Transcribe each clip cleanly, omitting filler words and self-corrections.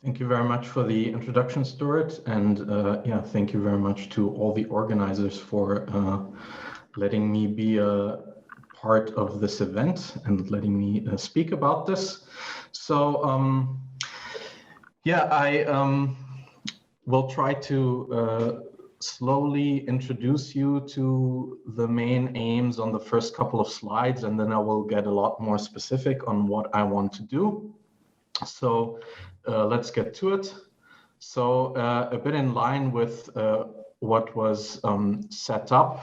Thank you very much for the introduction, Stuart, and yeah, thank you very much to all the organizers for letting me be a part of this event and letting me speak about this. So yeah, I will try to slowly introduce you to the main aims on the first couple of slides, and then I will get a lot more specific on what I want to do. So let's get to it. So a bit in line with what was set up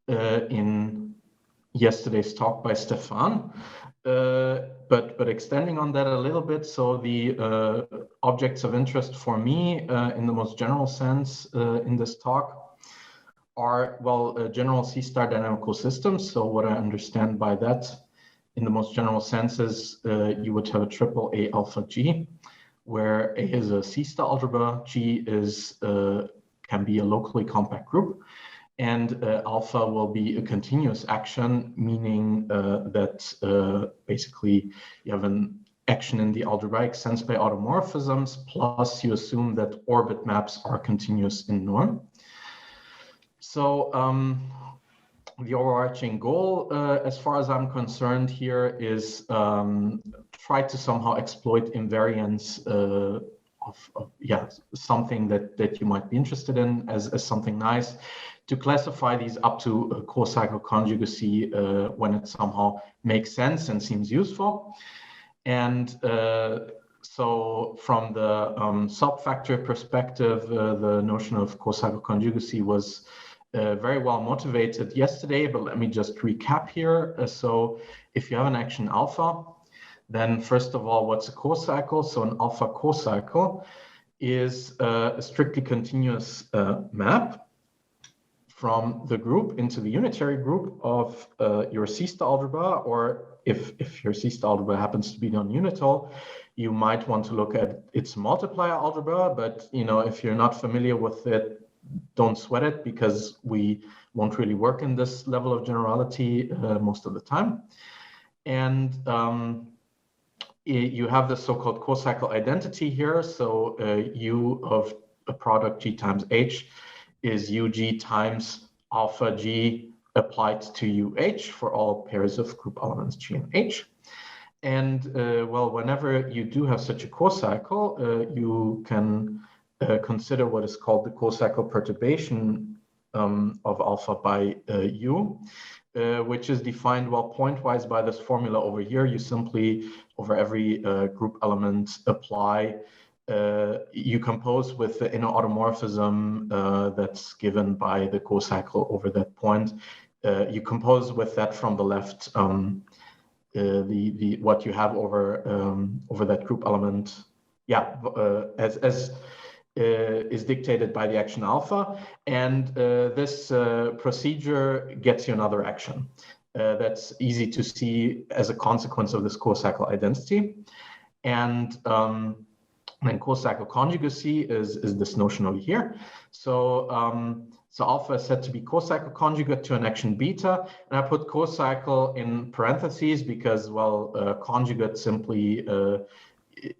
in yesterday's talk by Stefan, but extending on that a little bit. So the objects of interest for me in the most general sense in this talk are, well, general C-star dynamical systems. So what I understand by that in the most general sense is you would have a triple A alpha G, where A is a C-star algebra, G is can be a locally compact group, and alpha will be a continuous action, meaning that basically you have an action in the algebraic sense by automorphisms, plus you assume that orbit maps are continuous in norm. So the overarching goal, as far as I'm concerned here, is try to somehow exploit invariance of yeah, something that you might be interested in as something nice, to classify these up to a co-cycle conjugacy when it somehow makes sense and seems useful. And so from the subfactor perspective, the notion of co-cycle conjugacy was very well motivated yesterday, but let me just recap here. So if you have an action alpha, then first of all, what's a co-cycle? So an alpha co-cycle is a strictly continuous map from the group into the unitary group of your C-star algebra, or if your C-star algebra happens to be non-unital, you might want to look at its multiplier algebra. But you know, if you're not familiar with it, don't sweat it, because we won't really work in this level of generality most of the time. And you have the so-called co-cycle identity here. So U of a product G times H is UG times alpha G applied to UH for all pairs of group elements G and H. And well, whenever you do have such a co-cycle, you can consider what is called the co-cycle perturbation of alpha by U, which is defined, well, pointwise by this formula over here. You simply, over every group element, apply, you compose with the inner automorphism that's given by the co-cycle over that point. You compose with that from the left what you have over that group element, yeah, as is dictated by the action alpha, and this procedure gets you another action. That's easy to see as a consequence of this co-cycle identity. And then co-cycle conjugacy is this notion over here. So so alpha is said to be co-cycle conjugate to an action beta, and I put co-cycle in parentheses because, well, conjugate simply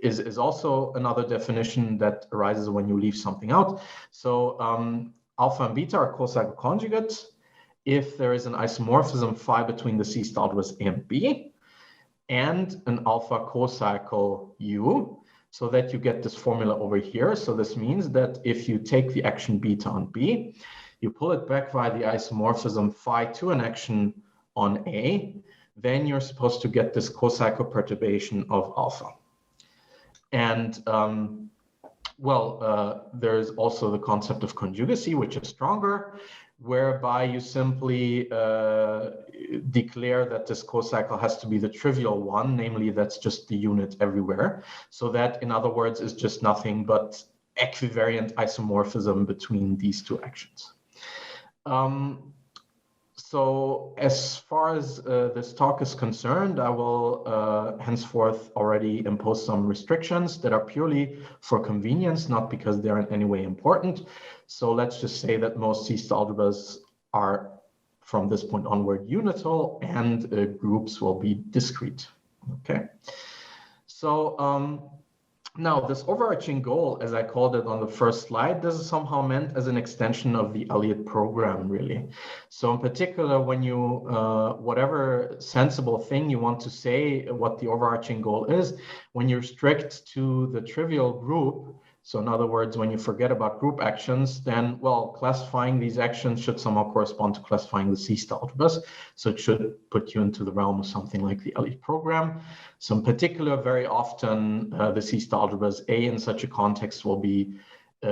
is also another definition that arises when you leave something out. So alpha and beta are co-cycle conjugates if there is an isomorphism phi between the C-star algebras A and B and an alpha co-cycle U, so that you get this formula over here. So this means that if you take the action beta on B, you pull it back via the isomorphism phi to an action on A, then you're supposed to get this co-cycle perturbation of alpha. And well, there's also the concept of conjugacy, which is stronger, whereby you simply declare that this co-cycle has to be the trivial one, namely that's just the unit everywhere. So that, in other words, is just nothing but equivariant isomorphism between these two actions. So as far as this talk is concerned, I will henceforth already impose some restrictions that are purely for convenience, not because they're in any way important. So let's just say that most C-star algebras are, from this point onward, unital, and groups will be discrete. Okay. So Now, this overarching goal, as I called it on the first slide, this is somehow meant as an extension of the Elliot program, really. So in particular, when you, whatever sensible thing you want to say, what the overarching goal is, when you restrict to the trivial group, so in other words, when you forget about group actions, then, well, classifying these actions should somehow correspond to classifying the C-star algebras. So it should put you into the realm of something like the Elliot program. So in particular, very often the C-star algebras A in such a context will be, they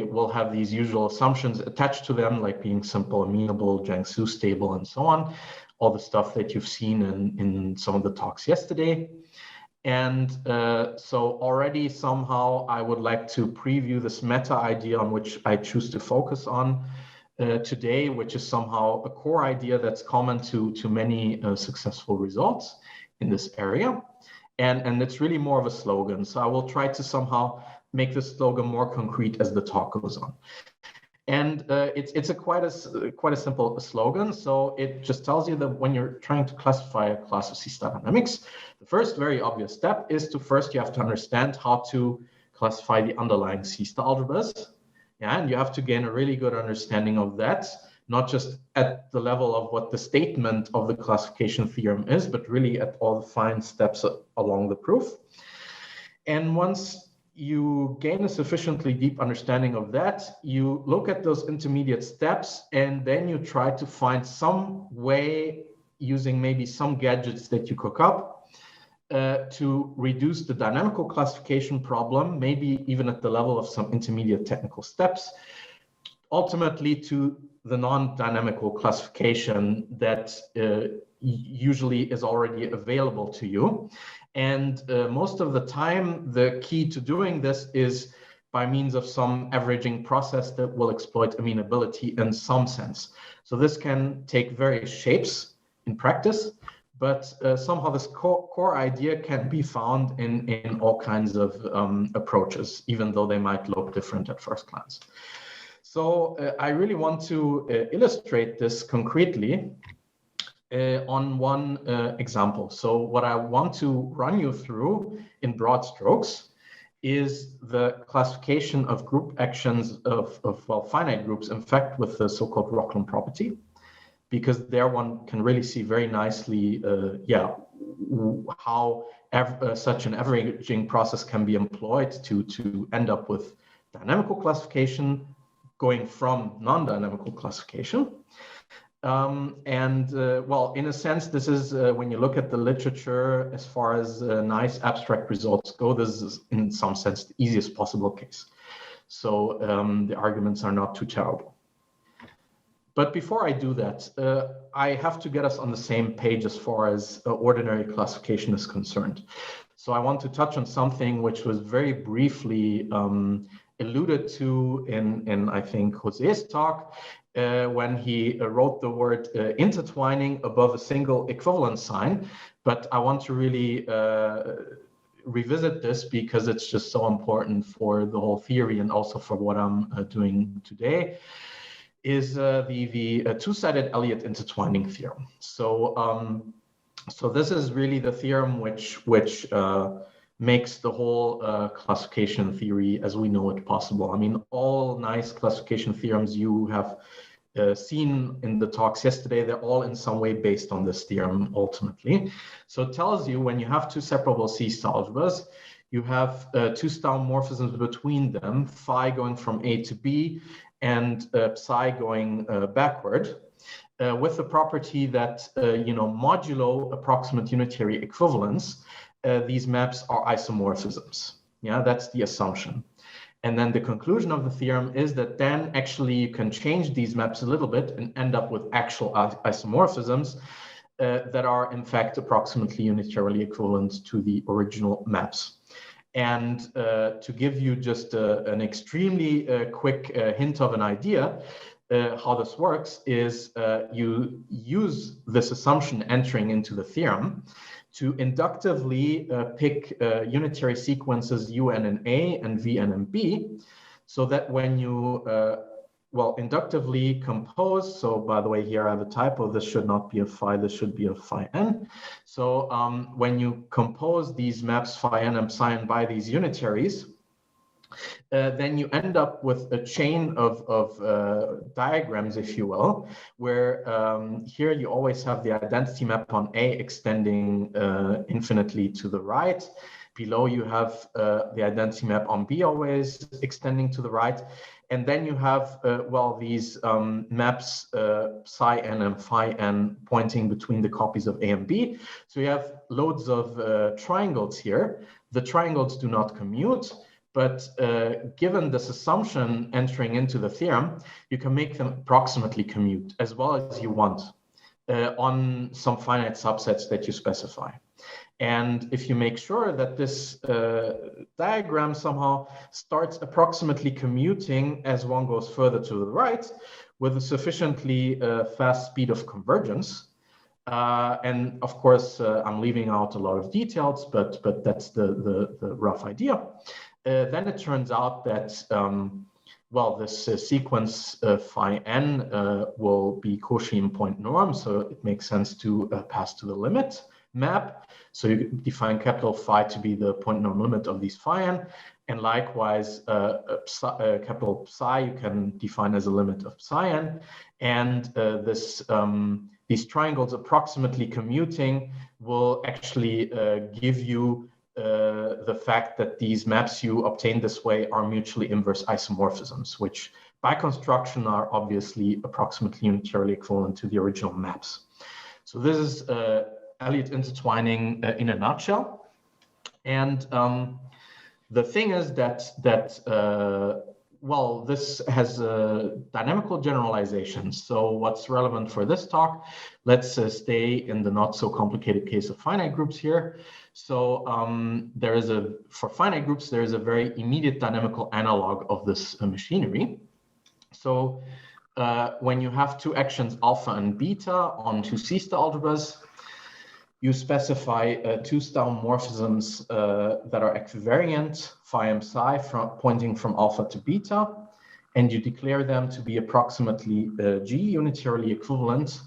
will have these usual assumptions attached to them, like being simple, amenable, Jiangsu stable, and so on. All the stuff that you've seen in some of the talks yesterday. And so already somehow I would like to preview this meta idea on which I choose to focus on today, which is somehow a core idea that's common to many successful results in this area. And it's really more of a slogan. So I will try to somehow make this slogan more concrete as the talk goes on. And it's quite a simple slogan. So it just tells you that when you're trying to classify a class of C-star dynamics, the first very obvious step is to first you have to understand how to classify the underlying C-star algebras. Yeah, and you have to gain a really good understanding of that, not just at the level of what the statement of the classification theorem is, but really at all the fine steps along the proof. And once you gain a sufficiently deep understanding of that, you look at those intermediate steps, and then you try to find some way using maybe some gadgets that you cook up to reduce the dynamical classification problem, maybe even at the level of some intermediate technical steps, ultimately to the non-dynamical classification that usually is already available to you. And most of the time, the key to doing this is by means of some averaging process that will exploit amenability in some sense. So this can take various shapes in practice, but somehow this core idea can be found in all kinds of approaches, even though they might look different at first glance. So I really want to illustrate this concretely on one example. So what I want to run you through in broad strokes is the classification of group actions of finite groups, in fact, with the so-called Roklan property, because there one can really see very nicely, how such an averaging process can be employed to end up with dynamical classification going from non-dynamical classification. Well, in a sense, this is when you look at the literature, as far as nice abstract results go, this is in some sense the easiest possible case. So the arguments are not too terrible. But before I do that, I have to get us on the same page as far as ordinary classification is concerned. So I want to touch on something which was very briefly alluded to in I think, Jose's talk, when he wrote the word intertwining above a single equivalence sign. But I want to really revisit this because it's just so important for the whole theory and also for what I'm doing today, is the two-sided-Elliot intertwining theorem. So, so this is really the theorem which makes the whole classification theory as we know it possible. I mean, all nice classification theorems you have seen in the talks yesterday, they're all in some way based on this theorem ultimately. So it tells you when you have two separable C-star algebras, you have two star morphisms between them, phi going from A to B and psi going backward, with the property that, modulo approximate unitary equivalence, these maps are isomorphisms. Yeah, that's the assumption. And then the conclusion of the theorem is that then actually you can change these maps a little bit and end up with actual isomorphisms that are in fact approximately unitarily equivalent to the original maps. And to give you just an extremely quick hint of an idea, how this works is you use this assumption entering into the theorem to inductively pick unitary sequences UN and A and VN and B, so that when you well, inductively compose. So by the way, here I have a typo. This should not be a phi, this should be a phi n. So when you compose these maps phi n and psi n by these unitaries, then you end up with a chain of diagrams, if you will, where here you always have the identity map on A extending infinitely to the right. Below you have the identity map on B always extending to the right. And then you have, well, these maps psi n and phi n pointing between the copies of A and B. So you have loads of triangles here. The triangles do not commute, but given this assumption entering into the theorem, you can make them approximately commute as well as you want on some finite subsets that you specify. And if you make sure that this diagram somehow starts approximately commuting as one goes further to the right with a sufficiently fast speed of convergence, and of course, I'm leaving out a lot of details, but that's the rough idea. Then it turns out that, well, this sequence phi n will be Cauchy point norm, so it makes sense to pass to the limit map. So you define capital phi to be the point norm limit of these phi n, and likewise capital psi you can define as a limit of psi n, and these triangles approximately commuting will actually give you the fact that these maps you obtain this way are mutually inverse isomorphisms, which by construction are obviously approximately unitarily equivalent to the original maps. So this is Elliot intertwining in a nutshell. And the thing is that well, this has dynamical generalizations. So what's relevant for this talk, let's stay in the not so complicated case of finite groups here. So for finite groups, there is a very immediate dynamical analog of this machinery. So when you have two actions alpha and beta on two C-star algebras, you specify two star morphisms that are equivariant, phi and psi, pointing from alpha to beta, and you declare them to be approximately G unitarily equivalent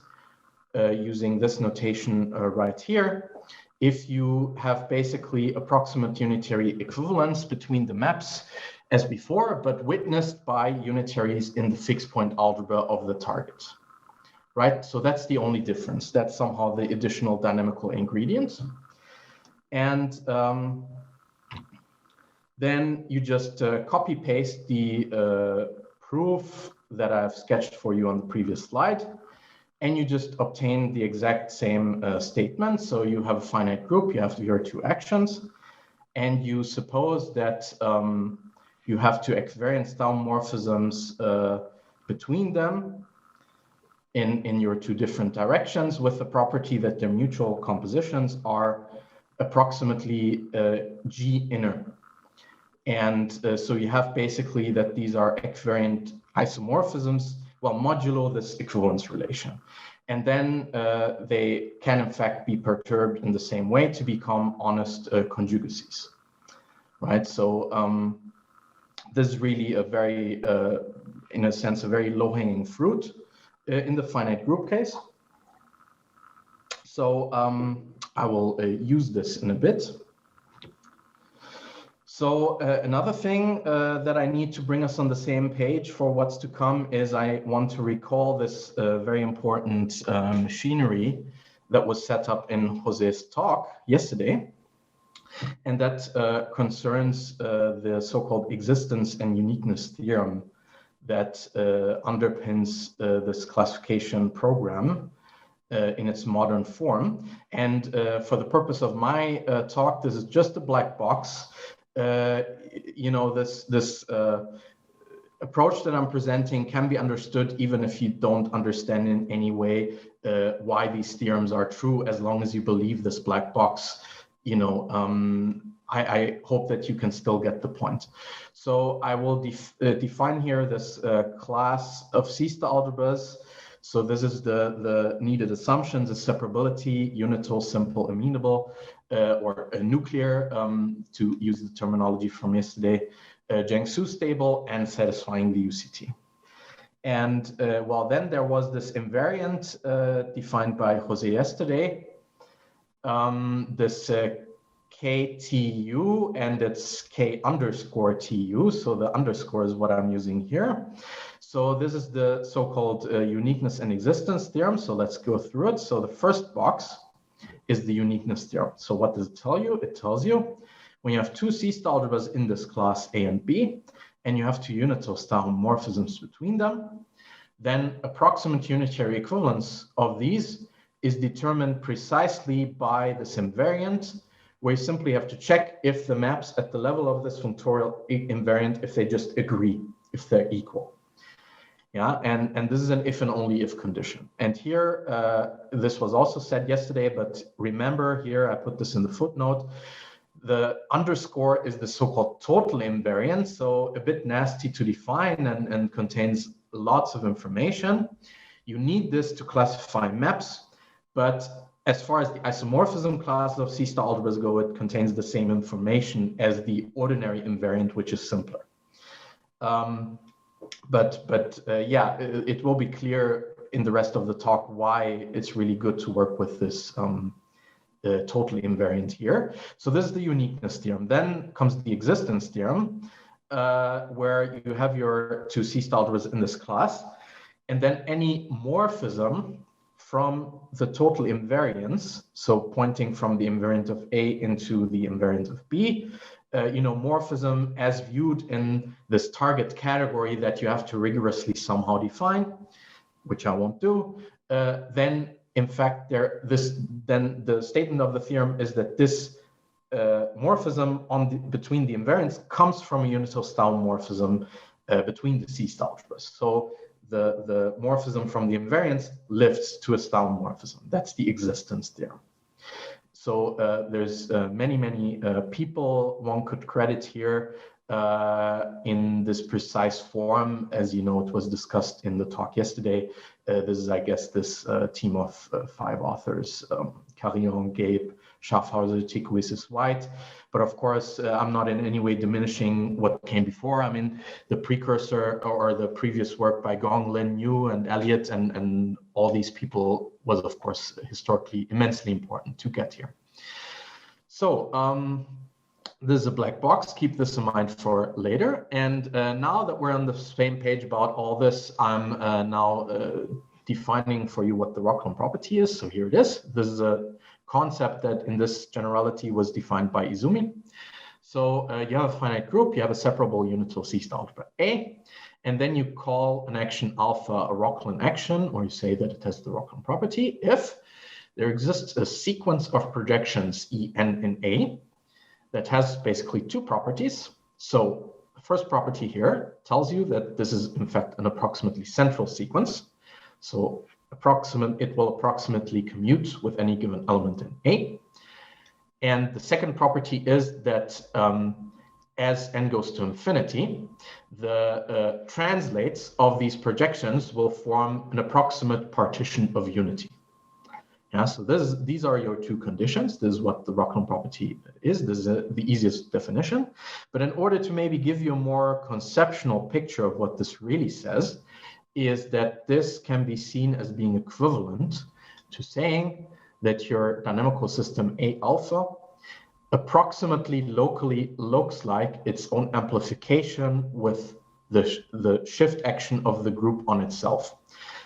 using this notation right here. If you have basically approximate unitary equivalence between the maps as before, but witnessed by unitaries in the fixed point algebra of the target. Right, so that's the only difference. That's somehow the additional dynamical ingredient. And then you just copy paste the proof that I've sketched for you on the previous slide, and you just obtain the exact same statement. So you have a finite group, you have your two actions, and you suppose that you have two equivariant star morphisms between them in your two different directions with the property that their mutual compositions are approximately G inner. And so you have basically that these are equivariant isomorphisms, well, modulo this equivalence relation. And then they can in fact be perturbed in the same way to become honest conjugacies, right? So this is really a very, in a sense, a very low-hanging fruit in the finite group case. So I will use this in a bit. So another thing that I need to bring us on the same page for what's to come is I want to recall this very important machinery that was set up in Jose's talk yesterday. And that concerns the so-called existence and uniqueness theorem that underpins this classification program in its modern form. And for the purpose of my talk, this is just a black box. You know, this approach that I'm presenting can be understood even if you don't understand in any way why these theorems are true, as long as you believe this black box. You know, I hope that you can still get the point. So I will define here this class of C-star algebras. So this is the needed assumptions: a separability, unital, simple, amenable, or a nuclear, to use the terminology from yesterday, Jiangsu stable, and satisfying the UCT. And well, then there was this invariant defined by Jose yesterday, this KTU, and it's K underscore TU. So the underscore is what I'm using here. So this is the so-called uniqueness and existence theorem. So let's go through it. So the first box is the uniqueness theorem. So what does it tell you? It tells you when you have two C-star algebras in this class A and B, and you have two unitary-star homomorphisms between them, then approximate unitary equivalence of these is determined precisely by this invariant, where you simply have to check if the maps at the level of this functorial invariant, if they just agree, if they're equal. Yeah, and this is an if and only if condition. And here, this was also said yesterday, but remember here, I put this in the footnote, the underscore is the so-called total invariant, so a bit nasty to define and contains lots of information. You need this to classify maps, but as far as the isomorphism class of C-star algebras go, it contains the same information as the ordinary invariant, which is simpler. Yeah, it will be clear in the rest of the talk why it's really good to work with this totally invariant here. So this is the uniqueness theorem. Then comes the existence theorem, where you have your two C-star algebras in this class, and then any morphism from the total invariance, so pointing from the invariant of A into the invariant of B, morphism as viewed in this target category that you have to rigorously somehow define, which I won't do, then in fact, then the statement of the theorem is that this morphism between the invariants comes from a unitary-star morphism between the C-star algebras. So the morphism from the invariants lifts to a star morphism. That's the existence theorem. So there's many people one could credit here in this precise form. As you know, it was discussed in the talk yesterday. This is, I guess, this team of 5 authors, Carillon, Gabe, Schaffhauser, Tikuisis, White. But of course, I'm not in any way diminishing what came before. I mean, the precursor or the previous work by Gong, Lin, Yu, and Elliot, and all these people was, of course, historically immensely important to get here. So this is a black box. Keep this in mind for later. And now that we're on the same page about all this, I'm now defining for you what the Roklan property is. So here it is. This is a concept that in this generality was defined by Izumi. So you have a finite group, you have a separable unital C-star algebra A, and then you call an action alpha a Roklan action, or you say that it has the Roklan property if there exists a sequence of projections En in A that has basically 2 properties. So the first property here tells you that this is in fact an approximately central sequence. So it will approximately commute with any given element in A. And the second property is that as n goes to infinity, the translates of these projections will form an approximate partition of unity. Yeah, so these are your 2 conditions. This is what the Roklan property is. This is the easiest definition. But in order to maybe give you a more conceptual picture of what this really says, is that this can be seen as being equivalent to saying that your dynamical system A alpha approximately locally looks like its own amplification with the shift action of the group on itself.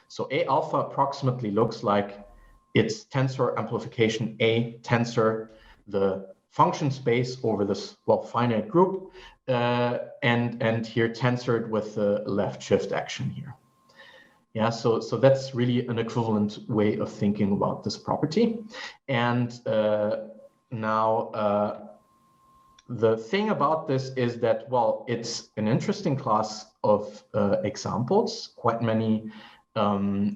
So A alpha approximately looks like its tensor amplification A tensor, the function space over this finite group, and here tensored with the left shift action here. Yeah, so that's really an equivalent way of thinking about this property. And now the thing about this is that, well, it's an interesting class of examples. Quite many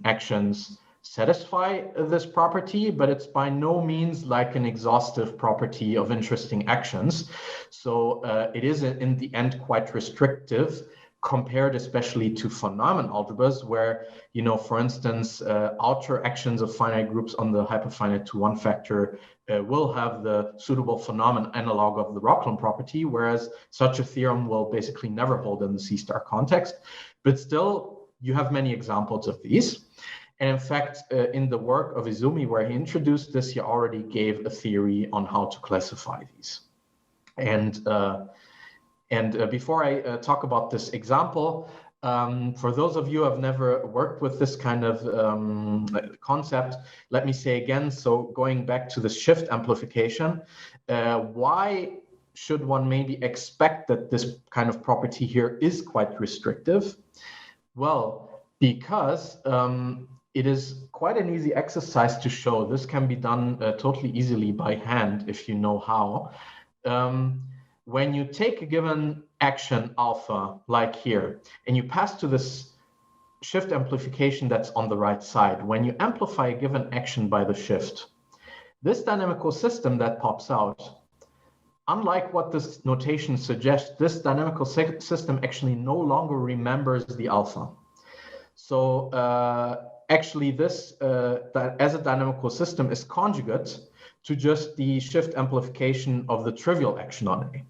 actions satisfy this property, but it's by no means like an exhaustive property of interesting actions. So it is in the end quite restrictive, compared especially to von Neumann algebras, where, for instance, outer actions of finite groups on the hyperfinite to 1 factor will have the suitable von Neumann analog of the Roklan property, whereas such a theorem will basically never hold in the C-star context. But still, you have many examples of these. And in fact, in the work of Izumi, where he introduced this, he already gave a theory on how to classify these. And before I talk about this example, for those of you who have never worked with this kind of concept, let me say again, so going back to the shift amplification, why should one maybe expect that this kind of property here is quite restrictive? Well, because it is quite an easy exercise to show. This can be done totally easily by hand if you know how. When you take a given action alpha, like here, and you pass to this shift amplification that's on the right side, when you amplify a given action by the shift, this dynamical system that pops out, unlike what this notation suggests, this dynamical system actually no longer remembers the alpha. So actually this, as a dynamical system, is conjugate to just the shift amplification of the trivial action on A.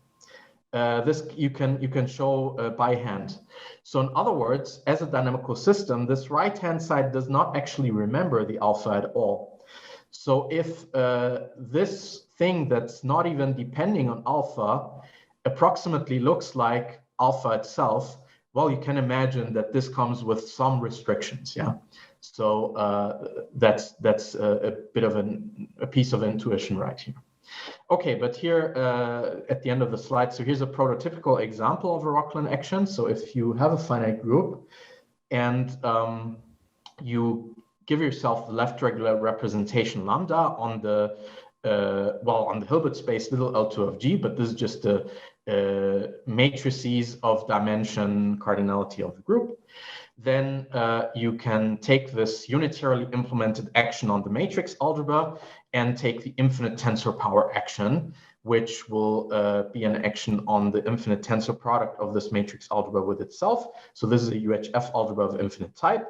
This you can show by hand. So in other words, as a dynamical system, this right-hand side does not actually remember the alpha at all. So if this thing that's not even depending on alpha approximately looks like alpha itself, well, you can imagine that this comes with some restrictions, yeah. So that's a bit of a piece of intuition right here. Okay, but here at the end of the slide, so here's a prototypical example of a Roklan action. So if you have a finite group and you give yourself the left regular representation lambda on the on the Hilbert space little L2 of G, but this is just the matrices of dimension cardinality of the group. Then you can take this unitarily implemented action on the matrix algebra and take the infinite tensor power action, which will be an action on the infinite tensor product of this matrix algebra with itself. So this is a UHF algebra of infinite type.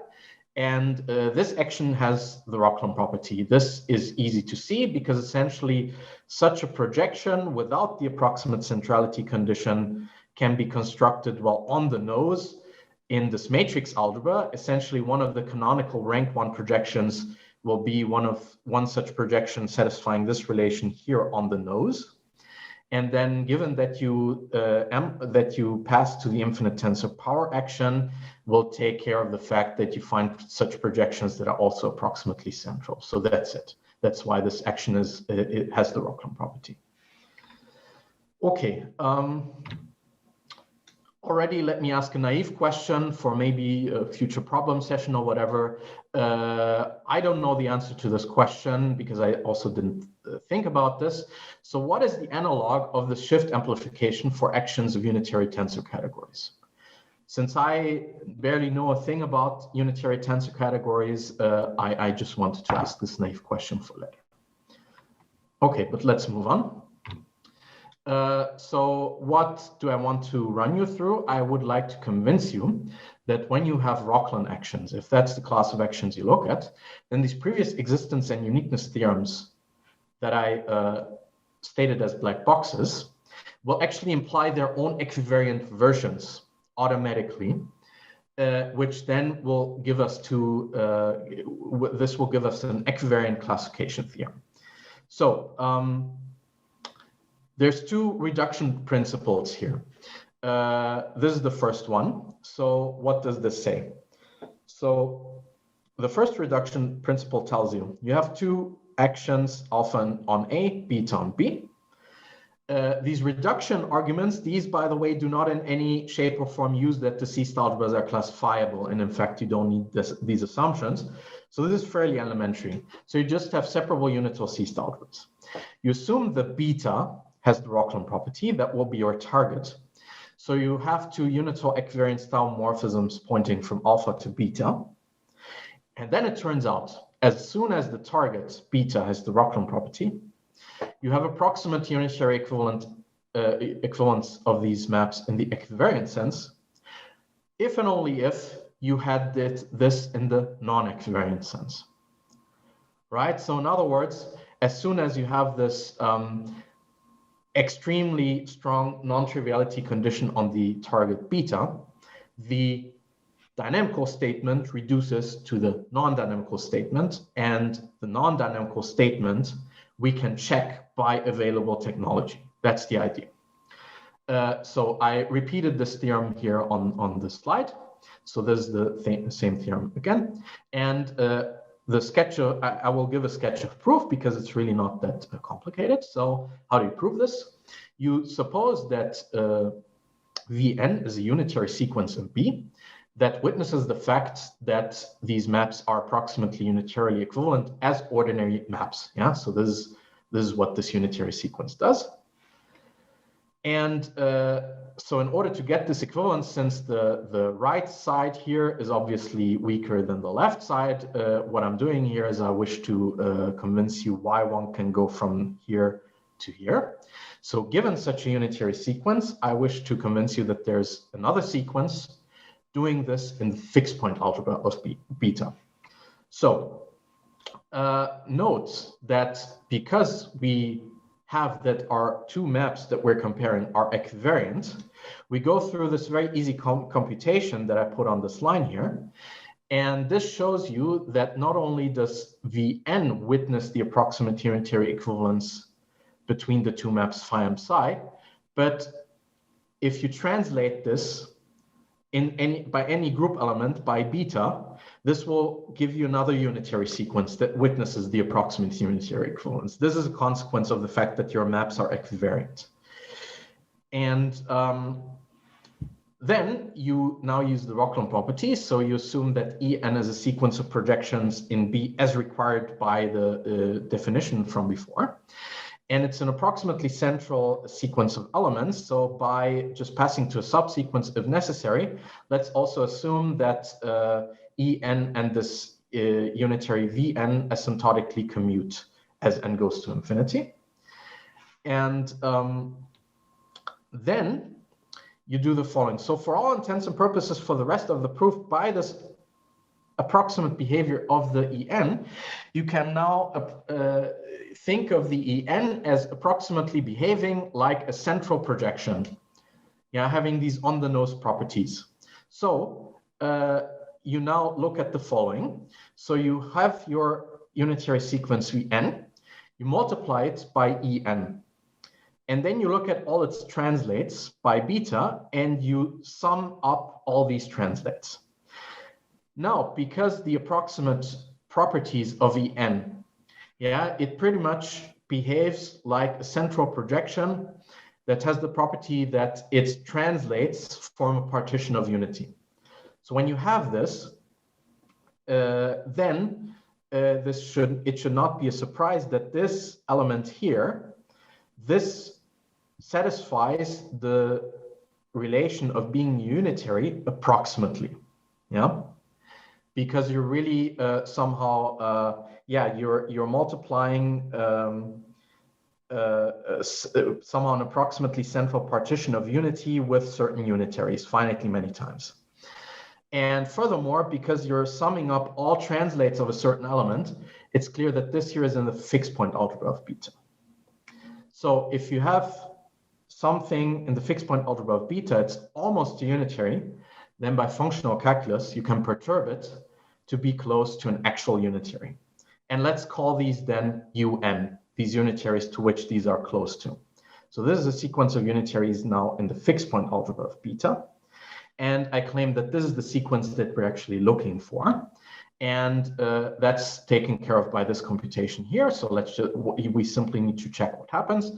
And this action has the Roklan property. This is easy to see because essentially such a projection without the approximate centrality condition can be constructed while on the nose in this matrix algebra. Essentially one of the canonical rank 1 projections will be one such projection satisfying this relation here on the nose. And then given that you pass to the infinite tensor power action, will take care of the fact that you find such projections that are also approximately central. So that's it. That's why this action it has the Roklan property. Okay. Already, let me ask a naive question for maybe a future problem session or whatever. I don't know the answer to this question because I also didn't think about this. So what is the analog of the shift amplification for actions of unitary tensor categories? Since I barely know a thing about unitary tensor categories, I just wanted to ask this naive question for later. Okay, but let's move on. So what do I want to run you through? I would like to convince you that when you have Roklan actions, if that's the class of actions you look at, then these previous existence and uniqueness theorems that I stated as black boxes will actually imply their own equivariant versions automatically, which then will give us this will give us an equivariant classification theorem. So there's two reduction principles here. This is the first one. So what does this say? So the first reduction principle tells you have two actions, alpha on A, beta on B. These reduction arguments, these, by the way, do not in any shape or form use that the C algebras are classifiable. And in fact, you don't need these assumptions. So this is fairly elementary. So you just have separable unital C algebras. You assume the beta has the Roklan property, that will be your target. So you have two unital equivariant style morphisms pointing from alpha to beta. And then it turns out, as soon as the target beta has the Roklan property, you have approximate unitary equivalence of these maps in the equivariant sense, if and only if you had this in the non-equivariant sense. Right? So in other words, as soon as you have this extremely strong non-triviality condition on the target beta, the dynamical statement reduces to the non-dynamical statement, and the non-dynamical statement we can check by available technology. That's the idea. So I repeated this theorem here on the slide. So this is the same theorem again. And the sketch of, I will give a sketch of proof because it's really not that complicated. So how do you prove this? You suppose that Vn is a unitary sequence of B that witnesses the fact that these maps are approximately unitarily equivalent as ordinary maps. Yeah, so this is what this unitary sequence does. And so in order to get this equivalence, since the right side here is obviously weaker than the left side, what I'm doing here is I wish to convince you why one can go from here to here. So given such a unitary sequence, I wish to convince you that there's another sequence doing this in the fixed point algebra of beta. So note that because we have that our two maps that we're comparing are equivariant, we go through this very easy computation that I put on this line here. And this shows you that not only does Vn witness the approximate unitary equivalence between the two maps phi and psi, but if you translate this by any group element by beta, this will give you another unitary sequence that witnesses the approximate unitary equivalence. This is a consequence of the fact that your maps are equivariant. And then you now use the Roklan properties. So you assume that En is a sequence of projections in B as required by the definition from before. And it's an approximately central sequence of elements. So by just passing to a subsequence if necessary, let's also assume that En and this unitary Vn asymptotically commute as n goes to infinity. And then you do the following. So for all intents and purposes for the rest of the proof, by this approximate behavior of the En, you can now think of the En as approximately behaving like a central projection, yeah, having these on-the-nose properties. So you now look at the following. So you have your unitary sequence Vn, you multiply it by En, and then you look at all its translates by beta, and you sum up all these translates. Now, because the approximate properties of En, yeah, it pretty much behaves like a central projection that has the property that its translates form a partition of unity. So when you have this, then it should not be a surprise that this element here, this satisfies the relation of being unitary approximately, yeah, because you're really somehow, you're multiplying somehow an approximately central partition of unity with certain unitaries finitely many times. And furthermore, because you're summing up all translates of a certain element, it's clear that this here is in the fixed point algebra of beta. So if you have something in the fixed point algebra of beta, it's almost a unitary, then by functional calculus, you can perturb it to be close to an actual unitary. And let's call these then UN, these unitaries to which these are close to. So this is a sequence of unitaries now in the fixed point algebra of beta. And I claim that this is the sequence that we're actually looking for. And that's taken care of by this computation here. So we simply need to check what happens.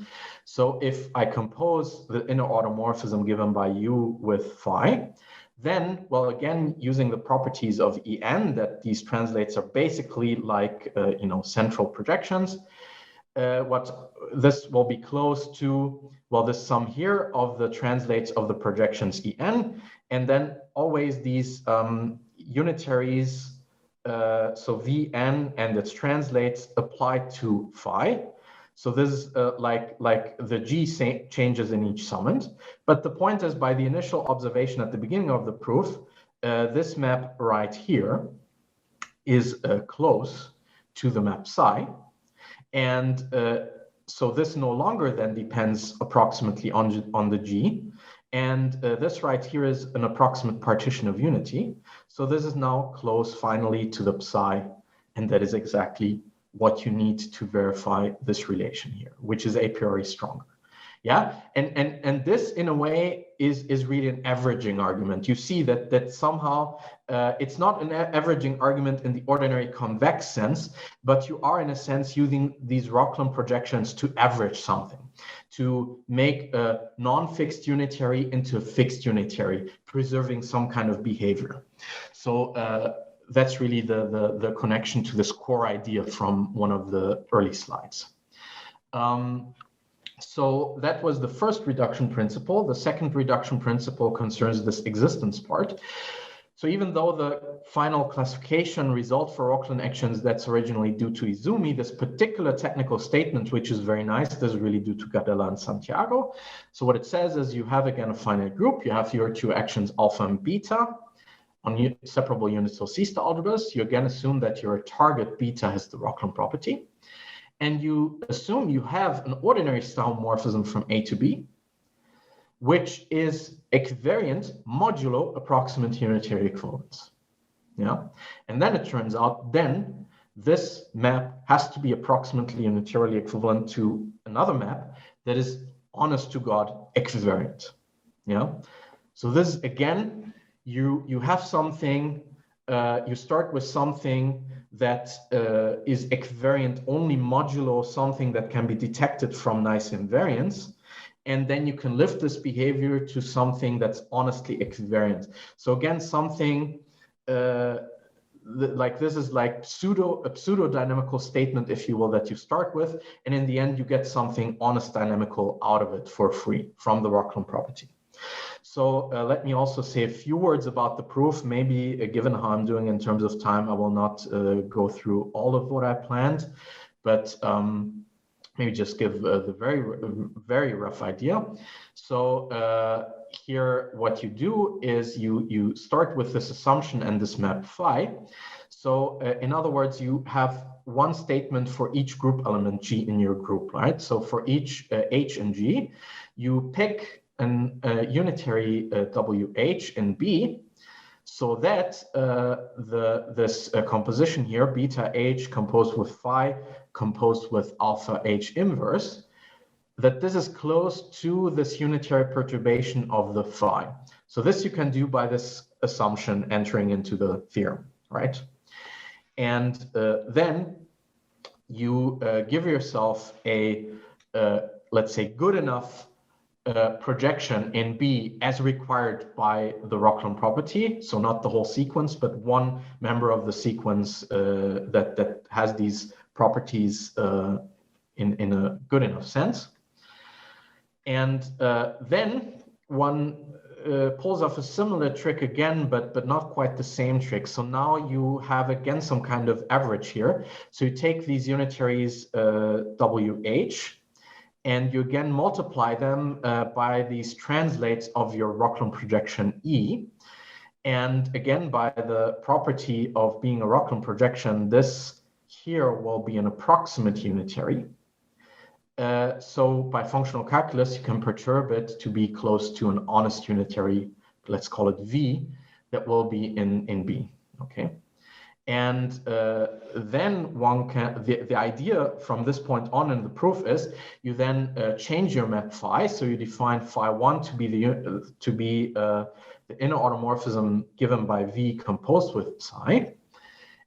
So if I compose the inner automorphism given by U with phi, then, well, again, using the properties of En, that these translates are basically like, central projections, what this will be close to, well, this sum here of the translates of the projections En, and then always these unitaries, so Vn and its translates applied to phi. So this is like the G changes in each summand. But the point is, by the initial observation at the beginning of the proof, this map right here is close to the map psi. And so this no longer then depends approximately on the G. And this right here is an approximate partition of unity. So this is now close finally to the psi, and that is exactly what you need to verify this relation here, which is a priori stronger. Yeah, and this in a way is really an averaging argument. You see that somehow it's not an averaging argument in the ordinary convex sense, but you are in a sense using these Roklan projections to average something, to make a non-fixed unitary into a fixed unitary, preserving some kind of behavior. So that's really the connection to this core idea from one of the early slides. So that was the first reduction principle. The second reduction principle concerns this existence part. So even though the final classification result for Roklan actions, that's originally due to Izumi, this particular technical statement, which is very nice, this is really due to Gadella and Santiago. So what it says is you have, again, a finite group. You have your two actions alpha and beta on separable units of C-star algebras. You again assume that your target beta has the Roklan property. And you assume you have an ordinary star homomorphism from A to B, which is equivariant modulo approximate unitary equivalence. Yeah, and then it turns out then this map has to be approximately unitarily equivalent to another map that is honest to God equivariant. Yeah, so this again, you have something. You start with something that is equivariant only modulo something that can be detected from nice invariance, and then you can lift this behavior to something that's honestly equivariant. So again, something like this is like a pseudo dynamical statement, if you will, that you start with, and in the end you get something honest dynamical out of it for free from the Roklan property. So let me also say a few words about the proof. Maybe given how I'm doing in terms of time, I will not go through all of what I planned, but maybe just give the very rough idea. So here, what you do is you start with this assumption and this map phi. So in other words, you have one statement for each group element G in your group, right? So for each H and G, you pick an unitary WH in B, so that this composition here, beta H composed with phi, composed with alpha H inverse, that this is close to this unitary perturbation of the phi. So this you can do by this assumption entering into the theorem, right? And then you give yourself a, let's say, good enough projection in B as required by the Roklan property. So not the whole sequence, but one member of the sequence that has these properties in a good enough sense. And then one pulls off a similar trick again, but not quite the same trick. So now you have again some kind of average here. So you take these unitaries WH, and you again multiply them by these translates of your Roklan projection E. And again, by the property of being a Roklan projection, this here will be an approximate unitary. So by functional calculus, you can perturb it to be close to an honest unitary, let's call it V, that will be in B, okay? And then one can, the idea from this point on in the proof is you then change your map phi. So you define phi1 to be the inner automorphism given by V composed with psi.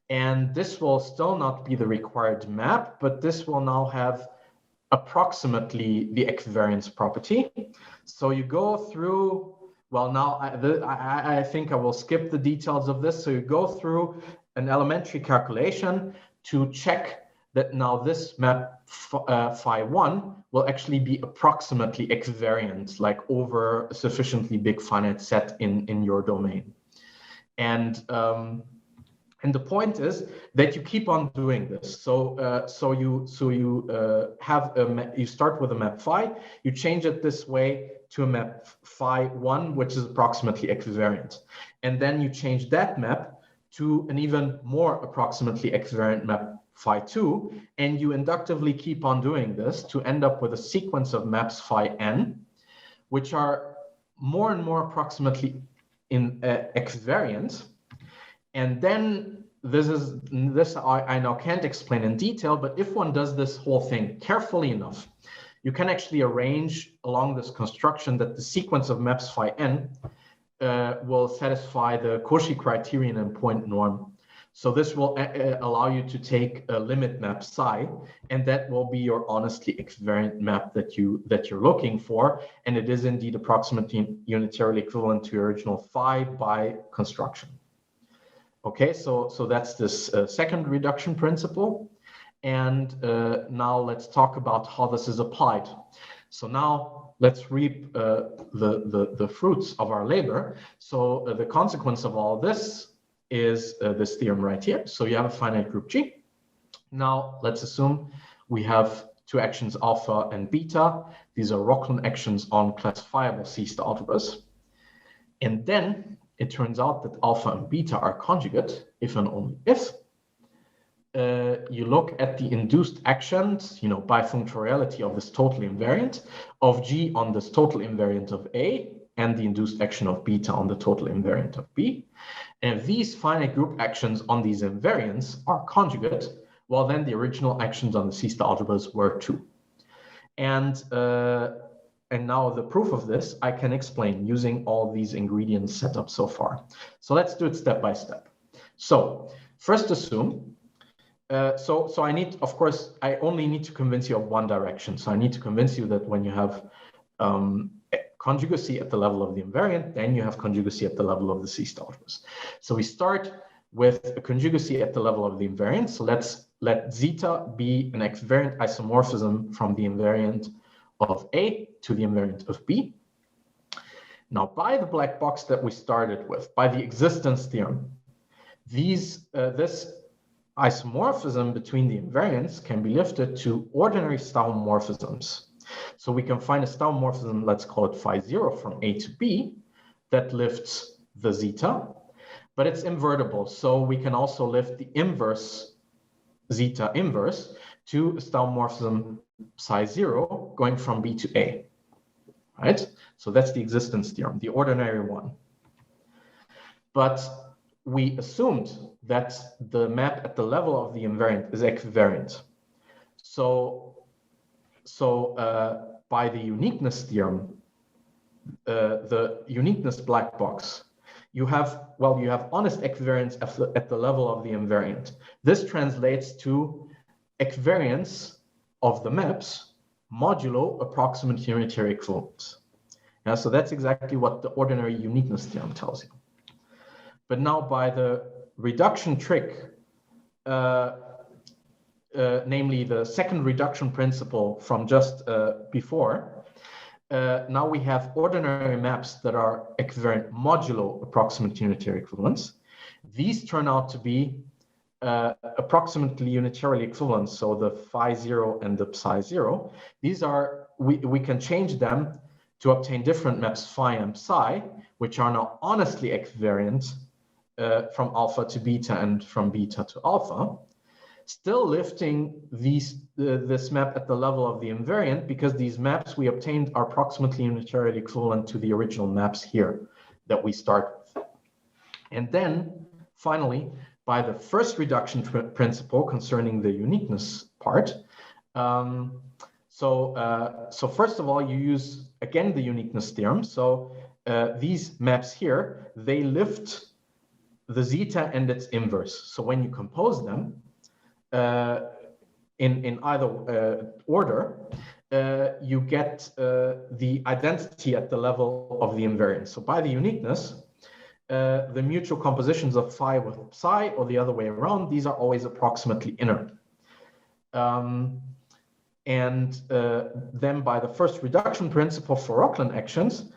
And this will still not be the required map, but this will now have approximately the equivariance property. So you go through, well, now I think I will skip the details of this. So you go through an elementary calculation to check that now this map phi1 will actually be approximately equivariant, like over a sufficiently big finite set in your domain. And the point is that you keep on doing this. So you start with a map phi, you change it this way to a map phi1, which is approximately equivariant, and then you change that map to an even more approximately equivariant map phi2, and you inductively keep on doing this to end up with a sequence of maps phi n, which are more and more approximately equivariant. And then this I now can't explain in detail, but if one does this whole thing carefully enough, you can actually arrange along this construction that the sequence of maps phi n will satisfy the Cauchy criterion and point norm. So this will allow you to take a limit map psi, and that will be your honestly equivariant map that you're looking for, and it is indeed approximately unitarily equivalent to your original phi by construction. Okay, so that's this second reduction principle, and now let's talk about how this is applied. So now let's reap the fruits of our labor. So the consequence of all this is this theorem right here. So you have a finite group G. Now let's assume we have two actions alpha and beta. These are Roklan actions on classifiable C-star algebras. And then it turns out that alpha and beta are conjugate if and only if you look at the induced actions, bifunctoriality of this total invariant of G on this total invariant of A and the induced action of beta on the total invariant of B. And if these finite group actions on these invariants are conjugate, well, then the original actions on the C-star algebras were too. And now the proof of this I can explain using all these ingredients set up so far. So let's do it step by step. So first assume, so I need, of course, I only need to convince you of one direction. So I need to convince you that when you have conjugacy at the level of the invariant, then you have conjugacy at the level of the C-star algebras. So we start with a conjugacy at the level of the invariant. So let's let zeta be an equivariant isomorphism from the invariant of A to the invariant of B. Now, by the black box that we started with, by the existence theorem, this isomorphism between the invariants can be lifted to ordinary Staumorphisms. So we can find a Staumorphism, let's call it phi 0 from A to B, that lifts the zeta, but it's invertible. So we can also lift the inverse, zeta inverse, to a Staumorphism psi 0 going from B to A, right? So that's the existence theorem, the ordinary one. But we assumed that the map at the level of the invariant is equivariant. So by the uniqueness theorem, the uniqueness black box, you have honest equivariance at the level of the invariant. This translates to equivariance of the maps modulo approximate unitary equivalence. Yeah, so that's exactly what the ordinary uniqueness theorem tells you. But now by the reduction trick, namely the second reduction principle from just before, now we have ordinary maps that are equivariant modulo approximate unitary equivalence. These turn out to be approximately unitarily equivalent, so the phi 0 and the psi 0. These are, we can change them to obtain different maps phi and psi, which are now honestly equivariant from alpha to beta and from beta to alpha, still lifting this map at the level of the invariant, because these maps we obtained are approximately unitarily equivalent to the original maps here that we start with. And then finally, by the first reduction principle concerning the uniqueness part, so first of all, you use again the uniqueness theorem. So these maps here, they lift the zeta and its inverse. So when you compose them in either order, you get the identity at the level of the invariant. So by the uniqueness, the mutual compositions of phi with psi, or the other way around, these are always approximately inner. And then by the first reduction principle for Roklan actions,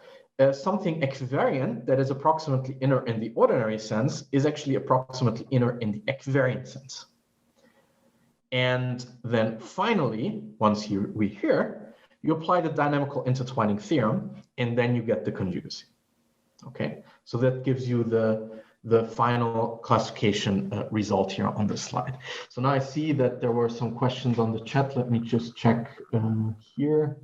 something equivariant that is approximately inner in the ordinary sense is actually approximately inner in the equivariant sense. And then finally, once we're here, you apply the dynamical intertwining theorem, and then you get the conjugacy. Okay, so that gives you the final classification result here on this slide. So now I see that there were some questions on the chat. Let me just check here.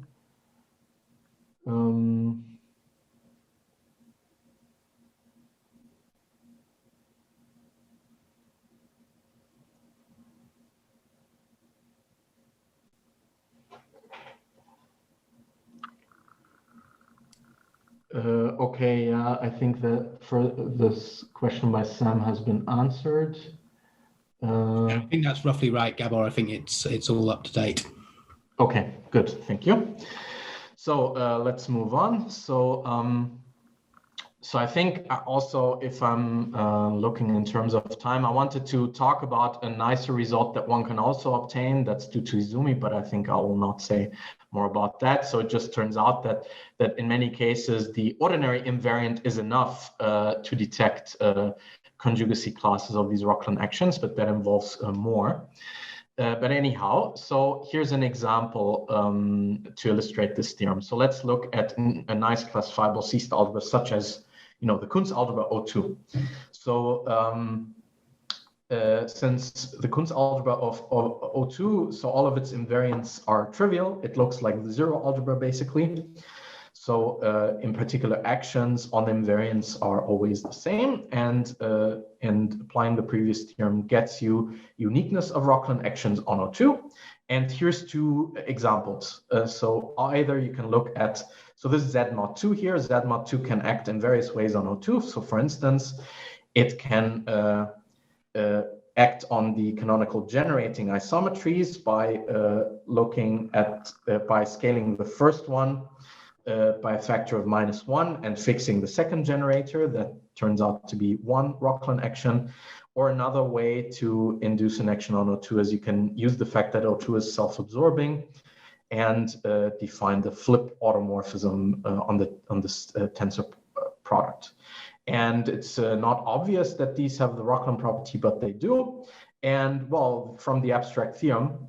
Okay, yeah, I think that for this question by Sam has been answered. I think that's roughly right, Gabor. I think it's all up to date. Okay, good, thank you. So let's move on. So I think also, if I'm looking in terms of time, I wanted to talk about a nicer result that one can also obtain. That's due to Izumi, but I think I will not say more about that. So it just turns out that in many cases, the ordinary invariant is enough to detect conjugacy classes of these Roklan actions, but that involves more. But anyhow, so here's an example to illustrate this theorem. So let's look at a nice classifiable C-star algebra, such as, the Kunz algebra O2. So since the Kunz algebra of O2, so all of its invariants are trivial. It looks like the zero algebra, basically. So in particular, actions on invariants are always the same, and applying the previous theorem gets you uniqueness of Roklan actions on O2. And here's two examples. So either you can look at, so this is Z mod 2 here. Z mod 2 can act in various ways on O2. So for instance, it can act on the canonical generating isometries by looking at, by scaling the first one by a factor of -1 and fixing the second generator that turns out to be one Roklan action. Or another way to induce an action on O2 is you can use the fact that O2 is self-absorbing and define the flip automorphism on this tensor product. And it's not obvious that these have the Roklan property, but they do. And well, from the abstract theorem,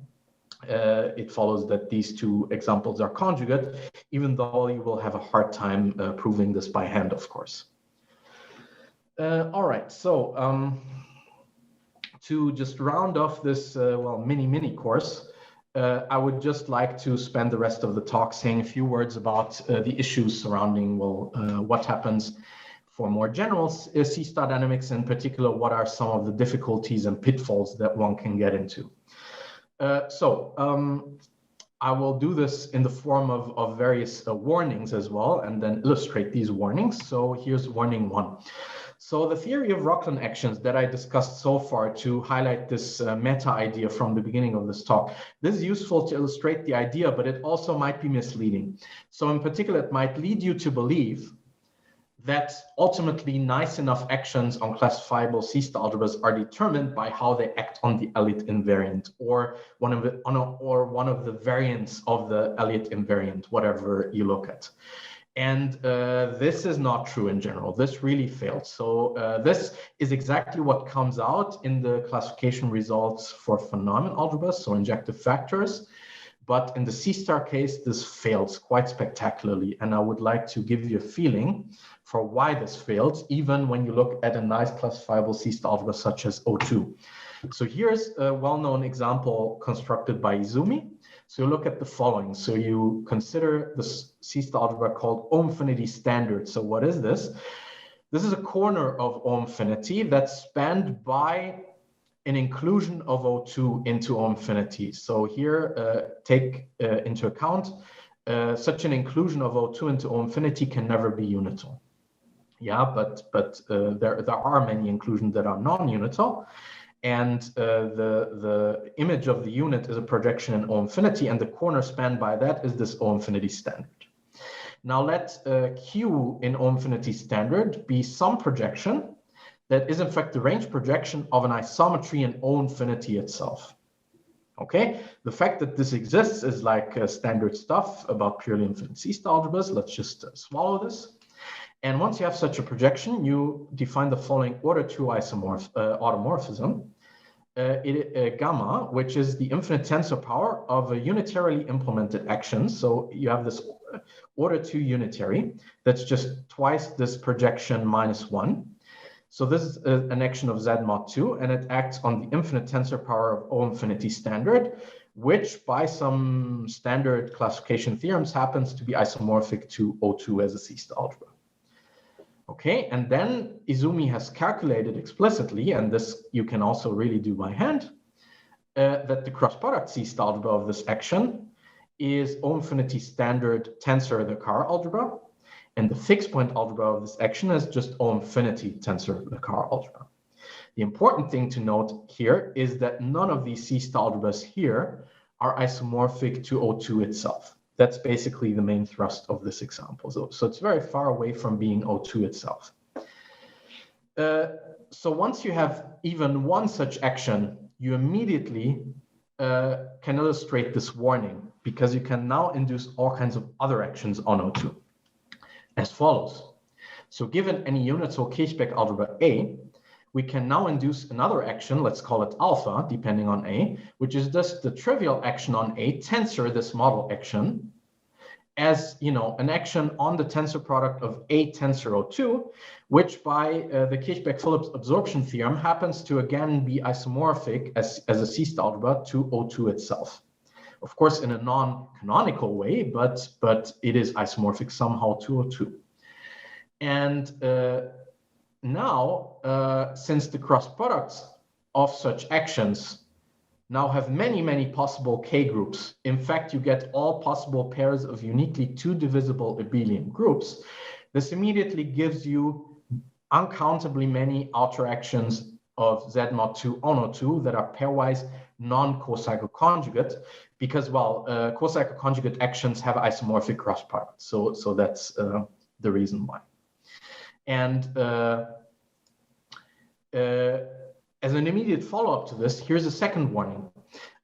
it follows that these two examples are conjugate, even though you will have a hard time proving this by hand, of course. All right, so to just round off this mini course, I would just like to spend the rest of the talk saying a few words about the issues surrounding what happens for more general C-star dynamics. In particular, what are some of the difficulties and pitfalls that one can get into. I will do this in the form of various warnings as well, and then illustrate these warnings. So here's warning 1. So the theory of Roklan actions that I discussed so far to highlight this meta idea from the beginning of this talk, this is useful to illustrate the idea, but it also might be misleading. So in particular, it might lead you to believe that ultimately nice enough actions on classifiable C-star algebras are determined by how they act on the Elliott invariant, or one of the variants of the Elliott invariant, whatever you look at. And this is not true in general. This really fails. So this is exactly what comes out in the classification results for phenomenon algebras, so injective factors. But in the C-star case, this fails quite spectacularly. And I would like to give you a feeling for why this fails, even when you look at a nice classifiable C-star algebra such as O2. So here's a well-known example constructed by Izumi. So you look at the following. So you consider the C-star algebra called O-infinity standard. So what is this? This is a corner of O-infinity that's spanned by an inclusion of O2 into O-infinity. So here, take into account such an inclusion of O2 into O-infinity can never be unital. Yeah, but there are many inclusions that are non-unital. And the image of the unit is a projection in O-infinity, and the corner spanned by that is this O-infinity standard. Now let Q in O-infinity standard be some projection that is in fact the range projection of an isometry in O-infinity itself. Okay, the fact that this exists is like standard stuff about purely infinite C-star algebras. Let's just swallow this. And once you have such a projection, you define the following order 2 automorphism, gamma, which is the infinite tensor power of a unitarily implemented action. So you have this order 2 unitary that's just twice this projection -1. So this is an action of Z mod 2, and it acts on the infinite tensor power of O-infinity standard, which by some standard classification theorems happens to be isomorphic to O2 as a C-star algebra. Okay, and then Izumi has calculated explicitly, and this you can also really do by hand, that the cross product C-star algebra of this action is O-infinity standard tensor the car algebra. And the fixed point algebra of this action is just O infinity tensor Car algebra. The important thing to note here is that none of these C-star algebras here are isomorphic to O2 itself. That's basically the main thrust of this example. So it's very far away from being O2 itself. So once you have even one such action, you immediately can illustrate this warning, because you can now induce all kinds of other actions on O2 as follows. So given any unital Kirchberg algebra A, we can now induce another action, let's call it alpha, depending on A, which is just the trivial action on A, tensor this model action, as an action on the tensor product of A tensor O2, which by the Kirchberg-Phillips absorption theorem happens to again be isomorphic as a C-star algebra to O2 itself. Of course, in a non-canonical way, but it is isomorphic somehow to O2. And now, since the cross products of such actions now have many possible K groups, in fact, you get all possible pairs of uniquely two divisible abelian groups, this immediately gives you uncountably many outer actions of Z mod 2 on O2 that are pairwise non-cocycle conjugate, because, well, cocycle conjugate actions have isomorphic cross products. So that's the reason why. And as an immediate follow-up to this, here's a second warning.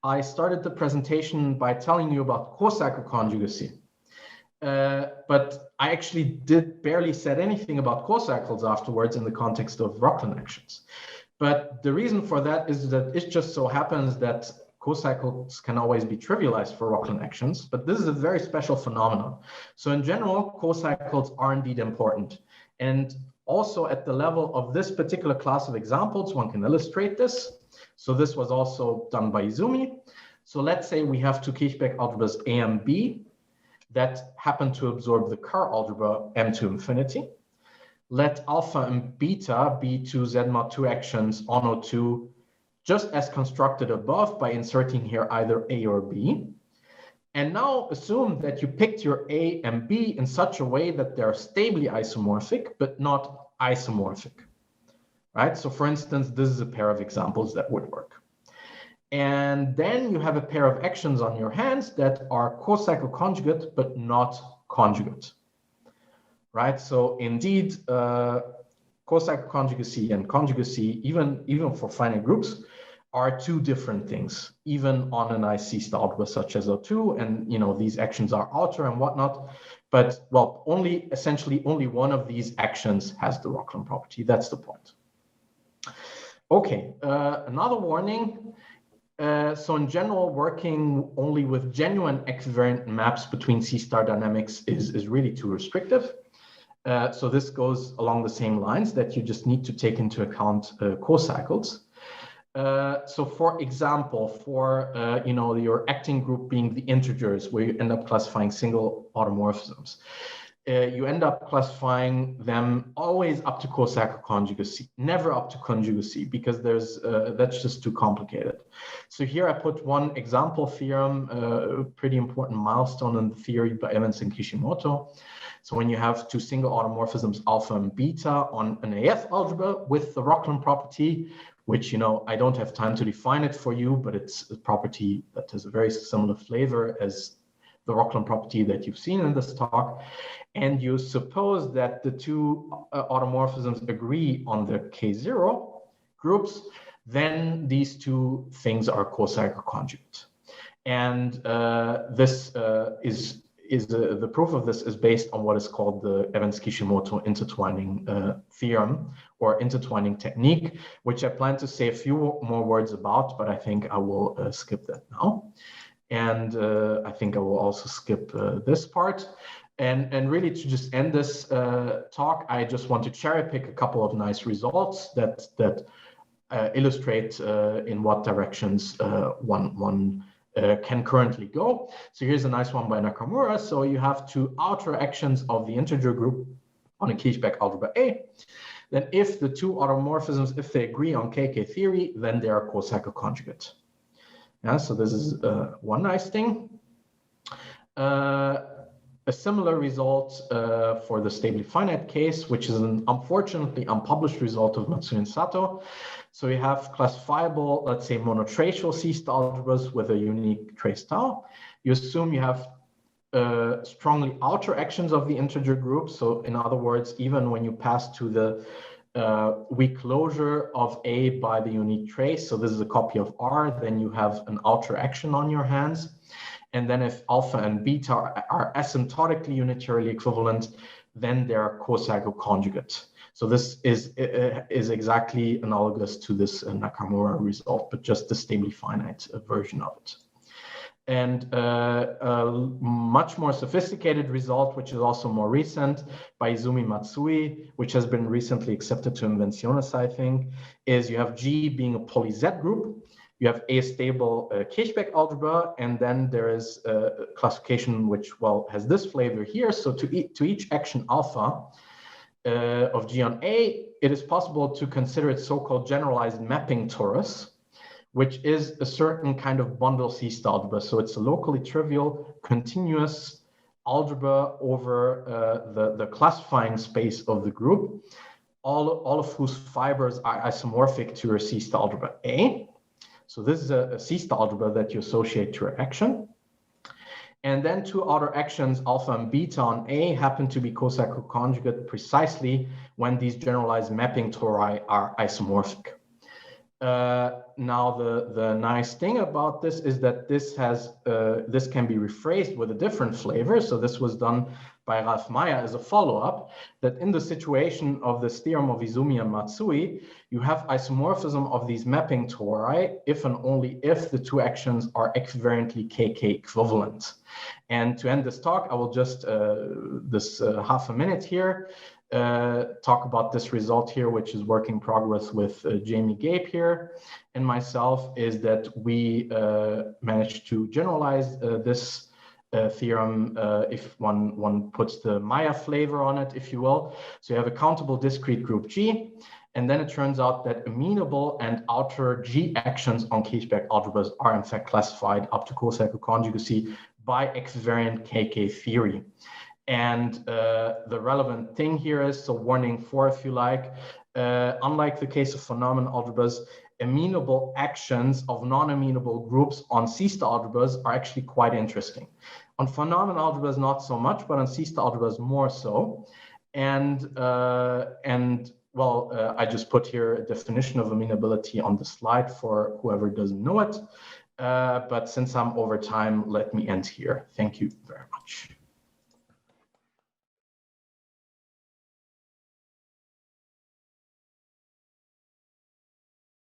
I started the presentation by telling you about cocycle conjugacy, but I actually barely said anything about cocycles afterwards in the context of Roklan actions. But the reason for that is that it just so happens that cocycles can always be trivialized for Roklan actions, but this is a very special phenomenon. So in general, cocycles are indeed important. And also at the level of this particular class of examples, one can illustrate this. So this was also done by Izumi. So let's say we have two Kirchberg algebras A and B that happen to absorb the Car algebra M to infinity. Let alpha and beta be two Z mod 2 actions on O2, just as constructed above by inserting here either A or B. And now assume that you picked your A and B in such a way that they're stably isomorphic, but not isomorphic, right? So for instance, this is a pair of examples that would work. And then you have a pair of actions on your hands that are cocycle conjugate, but not conjugate, right? So indeed, cocycle conjugacy and conjugacy, even for finite groups, are two different things, even on an IC-star algebra such as O2, and these actions are outer and whatnot. But well, essentially only one of these actions has the Roklan property. That's the point. Okay, another warning. So in general, working only with genuine equivariant maps between C-star dynamics is really too restrictive. So this goes along the same lines that you just need to take into account cocycles. So for example, for your acting group being the integers, where you end up classifying single automorphisms, you end up classifying them always up to cocycle conjugacy, never up to conjugacy, because that's just too complicated. So here I put one example theorem, a pretty important milestone in the theory by Evans and Kishimoto. So when you have two single automorphisms alpha and beta on an AF algebra with the Roklan property, which, I don't have time to define it for you, but it's a property that has a very similar flavor as the Roklan property that you've seen in this talk. And you suppose that the two automorphisms agree on the K0 groups, then these two things are cocycle conjugate. And this the proof of this is based on what is called the Evans-Kishimoto intertwining theorem or intertwining technique, which I plan to say a few more words about, but I think I will skip that now. And I think I will also skip this part. And really to just end this talk, I just want to cherry pick a couple of nice results that illustrate in what directions one can currently go. So here's a nice one by Nakamura. So you have two outer actions of the integer group on a Kirchberg algebra A. Then if the two automorphisms, if they agree on KK theory, then they are cocycle conjugate. Yeah, so this is one nice thing. a similar result for the stably finite case, which is an unfortunately unpublished result of Matsui and Sato. So you have classifiable, let's say, monotracial C-star algebras with a unique trace tau. You assume you have strongly outer actions of the integer group. So in other words, even when you pass to the weak closure of A by the unique trace, so this is a copy of R, then you have an outer action on your hands. And then if alpha and beta are asymptotically unitarily equivalent, then they are co-psychoconjugate. So this is exactly analogous to this Nakamura result, but just the stably finite version of it. And a much more sophisticated result, which is also more recent, by Izumi Matsui, which has been recently accepted to Invenciones, I think, is you have G being a poly Z group. You have a stable Kirchberg algebra, and then there is a classification which, well, has this flavor here. So to each action alpha of G on A, it is possible to consider its so-called generalized mapping torus, which is a certain kind of bundle C-star algebra. So it's a locally trivial, continuous algebra over the classifying space of the group, all of whose fibers are isomorphic to your C-star algebra A. So this is a C-star algebra that you associate to your action. And then two outer actions, alpha and beta on A, happen to be co-psychoconjugate precisely when these generalized mapping tori are isomorphic. Now, the nice thing about this is that this can be rephrased with a different flavor. So this was done by Ralph Meyer as a follow-up, that in the situation of this theorem of Izumi and Matsui, you have isomorphism of these mapping tori if and only if the two actions are equivariantly KK equivalent. And to end this talk, I will just, half a minute here, talk about this result here, which is work in progress with Jamie Gabe here and myself, is that we managed to generalize this theorem if one puts the Maya flavor on it, if you will. So you have a countable discrete group G, and then it turns out that amenable and outer G actions on Kirchberg algebras are in fact classified up to co-psychoconjugacy by equivariant KK theory. And the relevant thing here is, so warning 4 if you like, unlike the case of phenomenon algebras, amenable actions of non-amenable groups on C-star algebras are actually quite interesting. On phenomenon algebras, not so much, but on C-star algebras more so. And well, I just put here a definition of amenability on the slide for whoever doesn't know it. But since I'm over time, let me end here. Thank you very much.